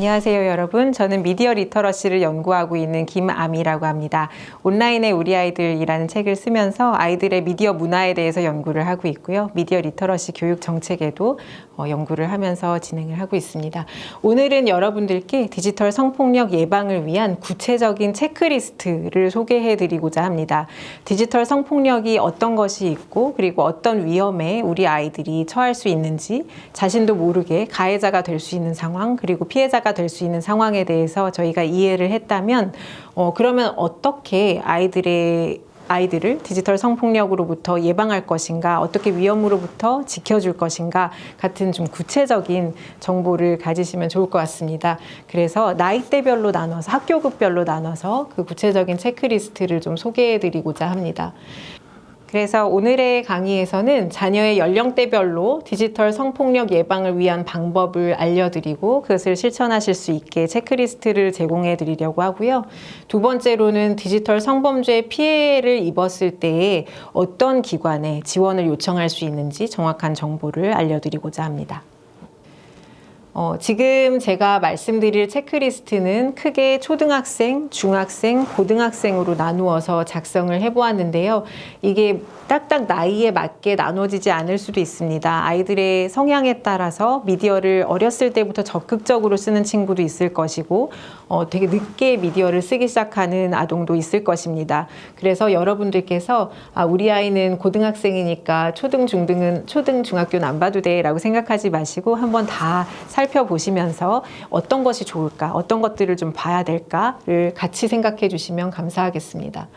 안녕하세요, 여러분. 저는 미디어 리터러시를 연구하고 있는 김아미라고 합니다. 온라인의 우리 아이들이라는 책을 쓰면서 아이들의 미디어 문화에 대해서 연구를 하고 있고요. 미디어 리터러시 교육 정책에도 연구를 하면서 진행을 하고 있습니다. 오늘은 여러분들께 디지털 성폭력 예방을 위한 구체적인 체크리스트를 소개해 드리고자 합니다. 디지털 성폭력이 어떤 것이 있고 그리고 어떤 위험에 우리 아이들이 처할 수 있는지 자신도 모르게 가해자가 될 수 있는 상황 그리고 피해자가 될 수 있는 상황에 대해서 저희가 이해를 했다면 그러면 어떻게 아이들을 디지털 성폭력으로부터 예방할 것인가, 어떻게 위험으로부터 지켜줄 것인가 같은 좀 구체적인 정보를 가지시면 좋을 것 같습니다. 그래서 나이대별로 나눠서, 학교급별로 나눠서 그 구체적인 체크리스트를 좀 소개해드리고자 합니다. 그래서 오늘의 강의에서는 자녀의 연령대별로 디지털 성폭력 예방을 위한 방법을 알려드리고 그것을 실천하실 수 있게 체크리스트를 제공해 드리려고 하고요. 두 번째로는 디지털 성범죄 피해를 입었을 때에 어떤 기관에 지원을 요청할 수 있는지 정확한 정보를 알려드리고자 합니다. 지금 제가 말씀드릴 체크리스트는 크게 초등학생, 중학생, 고등학생으로 나누어서 작성을 해보았는데요. 이게 딱딱 나이에 맞게 나눠지지 않을 수도 있습니다. 아이들의 성향에 따라서 미디어를 어렸을 때부터 적극적으로 쓰는 친구도 있을 것이고 되게 늦게 미디어를 쓰기 시작하는 아동도 있을 것입니다. 그래서 여러분들께서 우리 아이는 고등학생이니까 초등, 중학교는 안 봐도 돼 라고 생각하지 마시고 한번 다 살펴보시면서 어떤 것이 좋을까, 어떤 것들을 좀 봐야 될까를 같이 생각해 주시면 감사하겠습니다.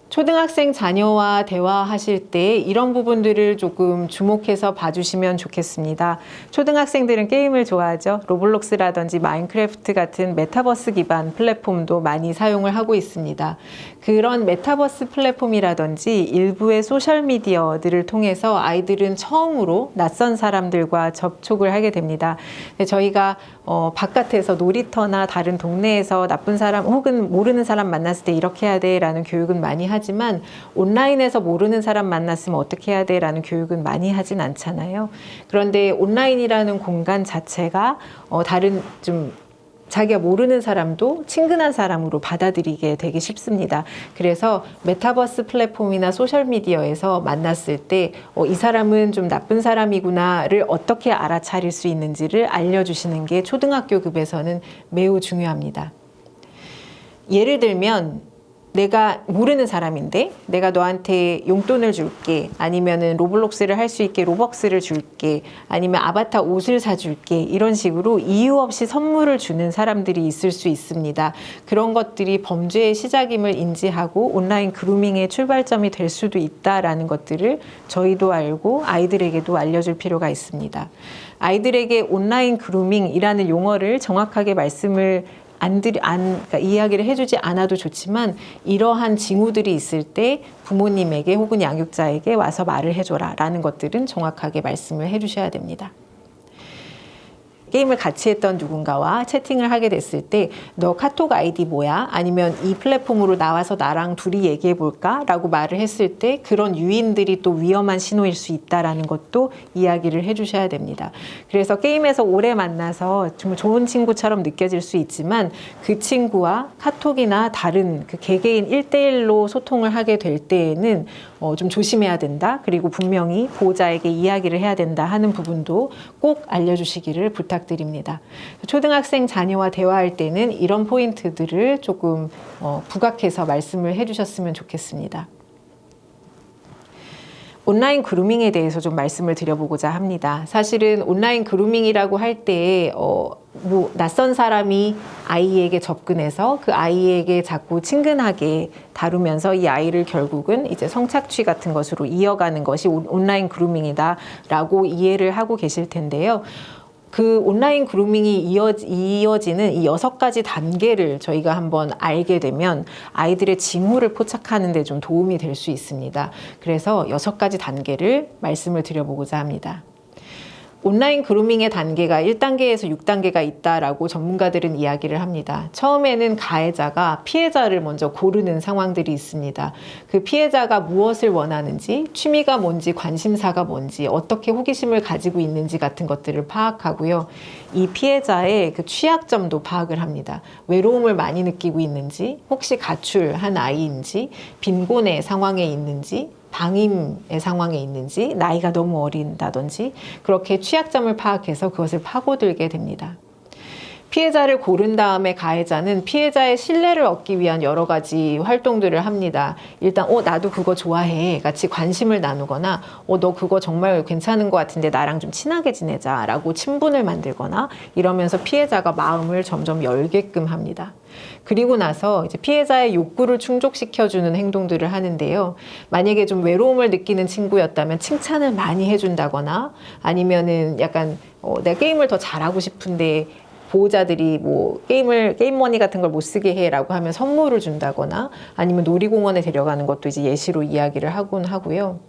초등학생 자녀와 대화하실 때 이런 부분들을 조금 주목해서 봐주시면 좋겠습니다. 초등학생들은 게임을 좋아하죠. 로블록스라든지 마인크래프트 같은 메타버스 기반 플랫폼도 많이 사용을 하고 있습니다. 그런 메타버스 플랫폼이라든지 일부의 소셜미디어들을 통해서 아이들은 처음으로 낯선 사람들과 접촉을 하게 됩니다. 저희가 바깥에서 놀이터나 다른 동네에서 나쁜 사람 혹은 모르는 사람 만났을 때 이렇게 해야 돼 라는 교육은 많이 하지만 온라인에서 모르는 사람 만났으면 어떻게 해야 돼 라는 교육은 많이 하진 않잖아요. 그런데 온라인이라는 공간 자체가 다른 좀 자기가 모르는 사람도 친근한 사람으로 받아들이게 되기 쉽습니다. 그래서 메타버스 플랫폼이나 소셜미디어에서 만났을 때 이 사람은 좀 나쁜 사람이구나를 어떻게 알아차릴 수 있는지를 알려주시는 게 초등학교급에서는 매우 중요합니다. 예를 들면 내가 모르는 사람인데 내가 너한테 용돈을 줄게, 아니면은 로블록스를 할 수 있게 로벅스를 줄게, 아니면 아바타 옷을 사줄게, 이런 식으로 이유 없이 선물을 주는 사람들이 있을 수 있습니다. 그런 것들이 범죄의 시작임을 인지하고 온라인 그루밍의 출발점이 될 수도 있다라는 것들을 저희도 알고 아이들에게도 알려줄 필요가 있습니다. 아이들에게 온라인 그루밍이라는 용어를 정확하게 그러니까 이야기를 해주지 않아도 좋지만 이러한 징후들이 있을 때 부모님에게 혹은 양육자에게 와서 말을 해줘라 라는 것들은 정확하게 말씀을 해주셔야 됩니다. 게임을 같이 했던 누군가와 채팅을 하게 됐을 때 너 카톡 아이디 뭐야? 아니면 이 플랫폼으로 나와서 나랑 둘이 얘기해 볼까? 라고 말을 했을 때 그런 유인들이 또 위험한 신호일 수 있다는 것도 이야기를 해주셔야 됩니다. 그래서 게임에서 오래 만나서 정말 좋은 친구처럼 느껴질 수 있지만 그 친구와 카톡이나 다른 그 개개인 1대1로 소통을 하게 될 때에는 좀 조심해야 된다. 그리고 분명히 보호자에게 이야기를 해야 된다 하는 부분도 꼭 알려주시기를 부탁드립니다. 초등학생 자녀와 대화할 때는 이런 포인트들을 조금 부각해서 말씀을 해주셨으면 좋겠습니다. 온라인 그루밍에 대해서 좀 말씀을 드려보고자 합니다. 사실은 온라인 그루밍이라고 할 때 낯선 사람이 아이에게 접근해서 그 아이에게 자꾸 친근하게 다루면서 이 아이를 결국은 이제 성착취 같은 것으로 이어가는 것이 온라인 그루밍이다라고 이해를 하고 계실 텐데요. 그 온라인 그루밍이 이어지는 이 6가지 단계를 저희가 한번 알게 되면 아이들의 징후를 포착하는 데 좀 도움이 될 수 있습니다. 그래서 6가지 단계를 말씀을 드려보고자 합니다. 온라인 그루밍의 단계가 1단계에서 6단계가 있다라고 전문가들은 이야기를 합니다. 처음에는 가해자가 피해자를 먼저 고르는 상황들이 있습니다. 그 피해자가 무엇을 원하는지, 취미가 뭔지, 관심사가 뭔지, 어떻게 호기심을 가지고 있는지 같은 것들을 파악하고요. 이 피해자의 그 취약점도 파악을 합니다. 외로움을 많이 느끼고 있는지, 혹시 가출한 아이인지, 빈곤의 상황에 있는지, 방임의 상황에 있는지, 나이가 너무 어린다든지 그렇게 취약점을 파악해서 그것을 파고들게 됩니다. 피해자를 고른 다음에 가해자는 피해자의 신뢰를 얻기 위한 여러 가지 활동들을 합니다. 일단 나도 그거 좋아해 같이 관심을 나누거나 너 그거 정말 괜찮은 것 같은데 나랑 좀 친하게 지내자 라고 친분을 만들거나 이러면서 피해자가 마음을 점점 열게끔 합니다. 그리고 나서 이제 피해자의 욕구를 충족시켜주는 행동들을 하는데요. 만약에 좀 외로움을 느끼는 친구였다면 칭찬을 많이 해준다거나 아니면은 약간 내가 게임을 더 잘하고 싶은데 보호자들이 뭐 게임 머니 같은 걸 못 쓰게 해라고 하면 선물을 준다거나 아니면 놀이공원에 데려가는 것도 이제 예시로 이야기를 하곤 하고요.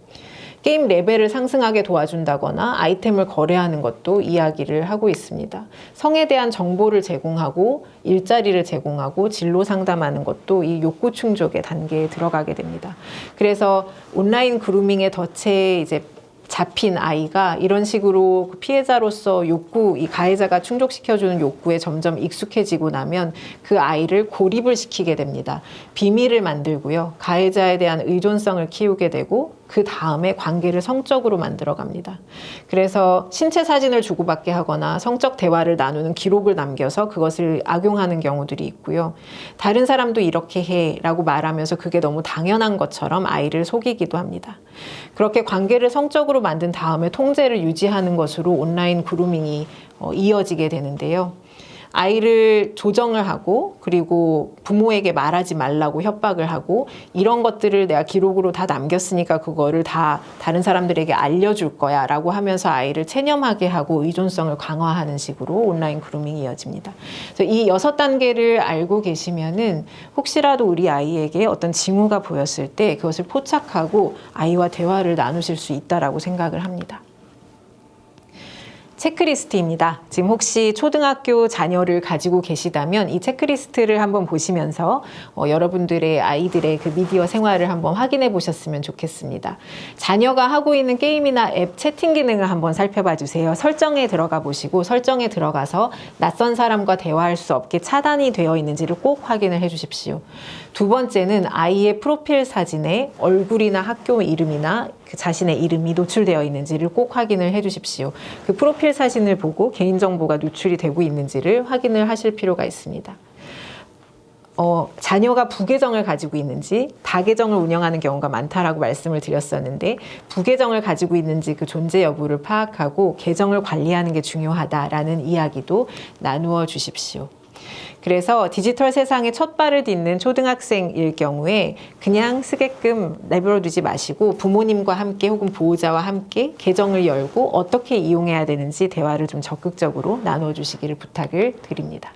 게임 레벨을 상승하게 도와준다거나 아이템을 거래하는 것도 이야기를 하고 있습니다. 성에 대한 정보를 제공하고 일자리를 제공하고 진로 상담하는 것도 이 욕구 충족의 단계에 들어가게 됩니다. 그래서 온라인 그루밍의 덫에 이제 잡힌 아이가 이런 식으로 피해자로서 이 가해자가 충족시켜주는 욕구에 점점 익숙해지고 나면 그 아이를 고립을 시키게 됩니다. 비밀을 만들고요. 가해자에 대한 의존성을 키우게 되고 그 다음에 관계를 성적으로 만들어 갑니다. 그래서 신체 사진을 주고받게 하거나 성적 대화를 나누는 기록을 남겨서 그것을 악용하는 경우들이 있고요. 다른 사람도 이렇게 해 라고 말하면서 그게 너무 당연한 것처럼 아이를 속이기도 합니다. 그렇게 관계를 성적으로 만든 다음에 통제를 유지하는 것으로 온라인 그루밍이 이어지게 되는데요. 아이를 조정을 하고 그리고 부모에게 말하지 말라고 협박을 하고 이런 것들을 내가 기록으로 다 남겼으니까 그거를 다 다른 사람들에게 알려줄 거야 라고 하면서 아이를 체념하게 하고 의존성을 강화하는 식으로 온라인 그루밍이 이어집니다. 그래서 이 6단계를 알고 계시면은 혹시라도 우리 아이에게 어떤 징후가 보였을 때 그것을 포착하고 아이와 대화를 나누실 수 있다라고 생각을 합니다. 체크리스트입니다. 지금 혹시 초등학교 자녀를 가지고 계시다면 이 체크리스트를 한번 보시면서 여러분들의 아이들의 그 미디어 생활을 한번 확인해 보셨으면 좋겠습니다. 자녀가 하고 있는 게임이나 앱 채팅 기능을 한번 살펴봐 주세요. 설정에 들어가 보시고 설정에 들어가서 낯선 사람과 대화할 수 없게 차단이 되어 있는지를 꼭 확인을 해 주십시오. 두 번째는 아이의 프로필 사진에 얼굴이나 학교 이름이나 그 자신의 이름이 노출되어 있는지를 꼭 확인을 해 주십시오. 그 프로필 사진을 보고 개인정보가 노출이 되고 있는지를 확인을 하실 필요가 있습니다. 자녀가 부계정을 가지고 있는지 다계정을 운영하는 경우가 많다라고 말씀을 드렸었는데 부계정을 가지고 있는지 그 존재 여부를 파악하고 계정을 관리하는 게 중요하다라는 이야기도 나누어 주십시오. 그래서 디지털 세상에 첫 발을 딛는 초등학생일 경우에 그냥 쓰게끔 내버려 두지 마시고 부모님과 함께 혹은 보호자와 함께 계정을 열고 어떻게 이용해야 되는지 대화를 좀 적극적으로 나눠 주시기를 부탁을 드립니다.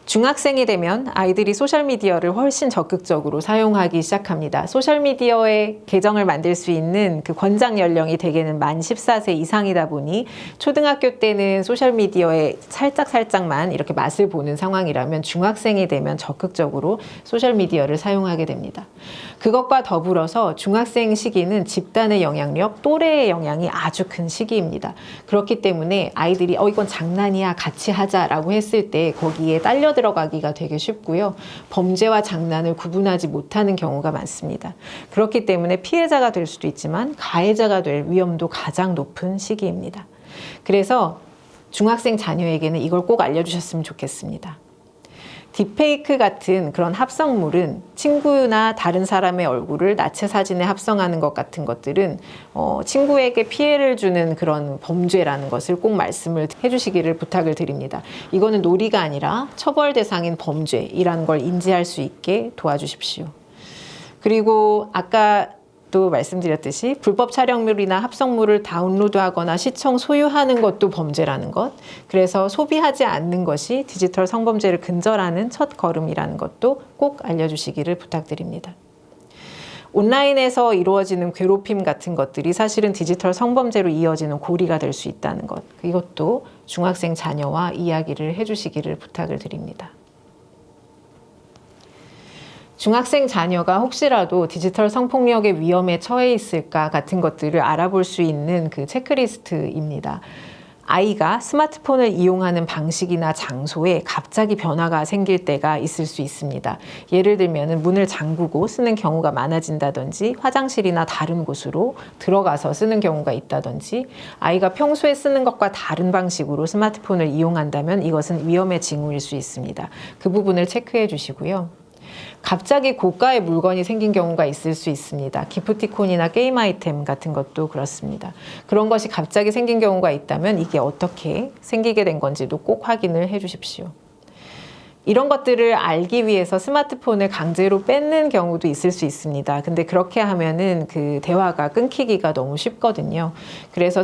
중학생이 되면 아이들이 소셜미디어를 훨씬 적극적으로 사용하기 시작합니다. 소셜미디어에 계정을 만들 수 있는 그 권장 연령이 대개는 만 14세 이상이다 보니 초등학교 때는 소셜미디어에 살짝만 이렇게 맛을 보는 상황이라면 중학생이 되면 적극적으로 소셜미디어를 사용하게 됩니다. 그것과 더불어서 중학생 시기는 집단의 영향력, 또래의 영향이 아주 큰 시기입니다. 그렇기 때문에 아이들이 이건 장난이야 같이 하자라고 했을 때 거기에 딸려 들어가기가 되게 쉽고요. 범죄와 장난을 구분하지 못하는 경우가 많습니다. 그렇기 때문에 피해자가 될 수도 있지만 가해자가 될 위험도 가장 높은 시기입니다. 그래서 중학생 자녀에게는 이걸 꼭 알려주셨으면 좋겠습니다. 딥페이크 같은 그런 합성물은 친구나 다른 사람의 얼굴을 나체 사진에 합성하는 것 같은 것들은 친구에게 피해를 주는 그런 범죄라는 것을 꼭 말씀을 해주시기를 부탁을 드립니다. 이거는 놀이가 아니라 처벌 대상인 범죄이라는 걸 인지할 수 있게 도와주십시오. 그리고 아까 또 말씀드렸듯이 불법 촬영물이나 합성물을 다운로드하거나 시청, 소유하는 것도 범죄라는 것. 그래서 소비하지 않는 것이 디지털 성범죄를 근절하는 첫 걸음이라는 것도 꼭 알려주시기를 부탁드립니다. 온라인에서 이루어지는 괴롭힘 같은 것들이 사실은 디지털 성범죄로 이어지는 고리가 될 수 있다는 것. 이것도 중학생 자녀와 이야기를 해주시기를 부탁을 드립니다. 중학생 자녀가 혹시라도 디지털 성폭력의 위험에 처해 있을까 같은 것들을 알아볼 수 있는 그 체크리스트입니다. 아이가 스마트폰을 이용하는 방식이나 장소에 갑자기 변화가 생길 때가 있을 수 있습니다. 예를 들면 문을 잠그고 쓰는 경우가 많아진다든지, 화장실이나 다른 곳으로 들어가서 쓰는 경우가 있다든지, 아이가 평소에 쓰는 것과 다른 방식으로 스마트폰을 이용한다면 이것은 위험의 징후일 수 있습니다. 그 부분을 체크해 주시고요. 갑자기 고가의 물건이 생긴 경우가 있을 수 있습니다. 기프티콘이나 게임 아이템 같은 것도 그렇습니다. 그런 것이 갑자기 생긴 경우가 있다면 이게 어떻게 생기게 된 건지도 꼭 확인을 해 주십시오. 이런 것들을 알기 위해서 스마트폰을 강제로 뺏는 경우도 있을 수 있습니다. 근데 그렇게 하면은 그 대화가 끊기기가 너무 쉽거든요. 그래서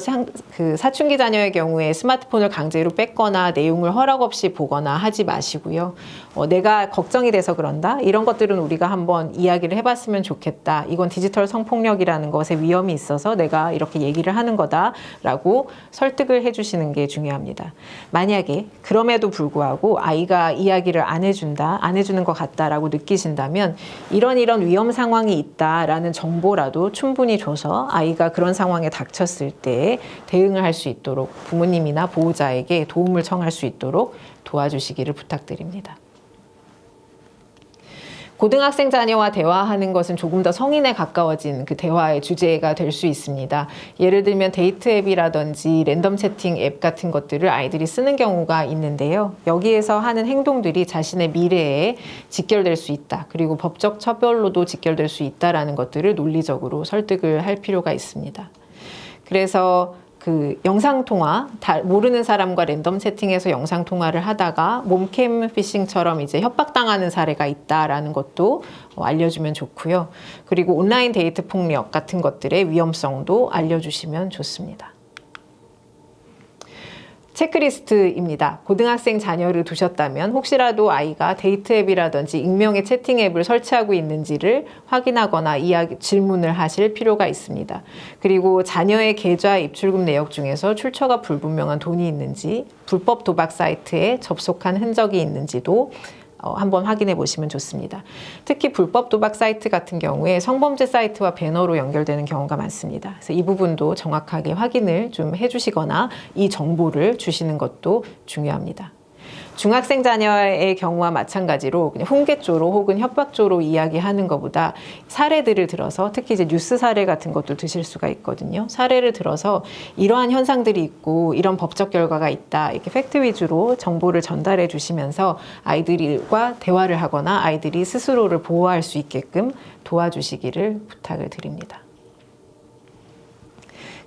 그 사춘기 자녀의 경우에 스마트폰을 강제로 뺏거나 내용을 허락 없이 보거나 하지 마시고요. 내가 걱정이 돼서 그런다? 이런 것들은 우리가 한번 이야기를 해봤으면 좋겠다. 이건 디지털 성폭력이라는 것에 위험이 있어서 내가 이렇게 얘기를 하는 거다라고 설득을 해주시는 게 중요합니다. 만약에 그럼에도 불구하고 아이가 이야기를 안 해주는 것 같다라고 느끼신다면 이런 위험 상황이 있다라는 정보라도 충분히 줘서 아이가 그런 상황에 닥쳤을 때 대응을 할 수 있도록 부모님이나 보호자에게 도움을 청할 수 있도록 도와주시기를 부탁드립니다. 고등학생 자녀와 대화하는 것은 조금 더 성인에 가까워진 그 대화의 주제가 될 수 있습니다. 예를 들면 데이트 앱이라든지 랜덤 채팅 앱 같은 것들을 아이들이 쓰는 경우가 있는데요. 여기에서 하는 행동들이 자신의 미래에 직결될 수 있다. 그리고 법적 처벌로도 직결될 수 있다라는 것들을 논리적으로 설득을 할 필요가 있습니다. 그래서 그 영상통화, 모르는 사람과 랜덤 채팅에서 영상통화를 하다가 몸캠 피싱처럼 이제 협박당하는 사례가 있다라는 것도 알려주면 좋고요. 그리고 온라인 데이트 폭력 같은 것들의 위험성도 알려주시면 좋습니다. 체크리스트입니다. 고등학생 자녀를 두셨다면 혹시라도 아이가 데이트 앱이라든지 익명의 채팅 앱을 설치하고 있는지를 확인하거나 질문을 하실 필요가 있습니다. 그리고 자녀의 계좌 입출금 내역 중에서 출처가 불분명한 돈이 있는지, 불법 도박 사이트에 접속한 흔적이 있는지도 한번 확인해 보시면 좋습니다. 특히 불법 도박 사이트 같은 경우에 성범죄 사이트와 배너로 연결되는 경우가 많습니다. 그래서 이 부분도 정확하게 확인을 좀 해주시거나 이 정보를 주시는 것도 중요합니다. 중학생 자녀의 경우와 마찬가지로 그냥 훈계조로 혹은 협박조로 이야기하는 것보다 사례들을 들어서 특히 이제 뉴스 사례 같은 것도 드실 수가 있거든요. 사례를 들어서 이러한 현상들이 있고 이런 법적 결과가 있다. 이렇게 팩트 위주로 정보를 전달해 주시면서 아이들과 대화를 하거나 아이들이 스스로를 보호할 수 있게끔 도와주시기를 부탁을 드립니다.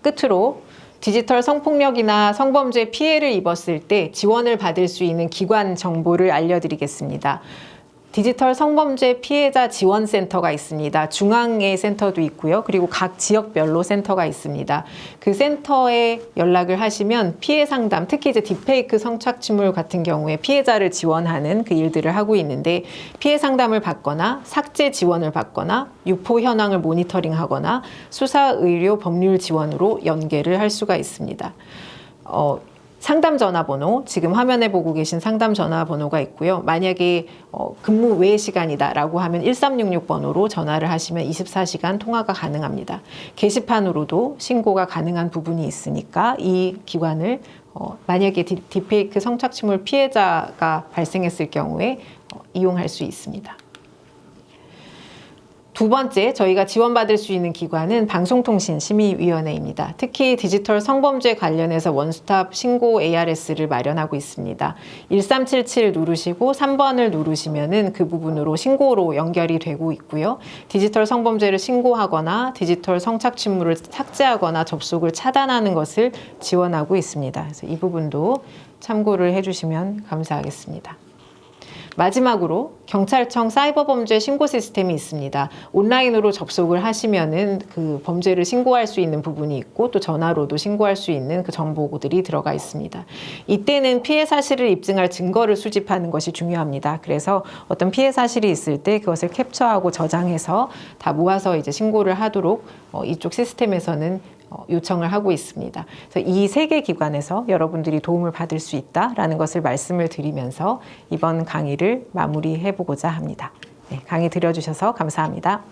끝으로 디지털 성폭력이나 성범죄 피해를 입었을 때 지원을 받을 수 있는 기관 정보를 알려드리겠습니다. 디지털 성범죄 피해자 지원센터가 있습니다. 중앙에 센터도 있고요. 그리고 각 지역별로 센터가 있습니다. 그 센터에 연락을 하시면 피해 상담, 특히 이제 딥페이크 성착취물 같은 경우에 피해자를 지원하는 그 일들을 하고 있는데 피해 상담을 받거나 삭제 지원을 받거나 유포 현황을 모니터링하거나 수사, 의료, 법률 지원으로 연계를 할 수가 있습니다. 상담 전화번호, 지금 화면에 보고 계신 상담 전화번호가 있고요. 만약에 근무 외 시간이다라고 하면 1366번호로 전화를 하시면 24시간 통화가 가능합니다. 게시판으로도 신고가 가능한 부분이 있으니까 이 기관을 만약에 딥페이크 성착취물 피해자가 발생했을 경우에 이용할 수 있습니다. 두 번째, 저희가 지원받을 수 있는 기관은 방송통신심의위원회입니다. 특히 디지털 성범죄 관련해서 원스톱 신고 ARS를 마련하고 있습니다. 1377 누르시고 3번을 누르시면은 그 부분으로 신고로 연결이 되고 있고요. 디지털 성범죄를 신고하거나 디지털 성착취물을 삭제하거나 접속을 차단하는 것을 지원하고 있습니다. 그래서 이 부분도 참고를 해주시면 감사하겠습니다. 마지막으로 경찰청 사이버범죄 신고 시스템이 있습니다. 온라인으로 접속을 하시면은 그 범죄를 신고할 수 있는 부분이 있고 또 전화로도 신고할 수 있는 그 정보들이 들어가 있습니다. 이때는 피해 사실을 입증할 증거를 수집하는 것이 중요합니다. 그래서 어떤 피해 사실이 있을 때 그것을 캡처하고 저장해서 다 모아서 이제 신고를 하도록 이쪽 시스템에서는 요청을 하고 있습니다. 그래서 이 세 개 기관에서 여러분들이 도움을 받을 수 있다라는 것을 말씀을 드리면서 이번 강의를 마무리해 보고자 합니다. 네, 강의 들어주셔서 감사합니다.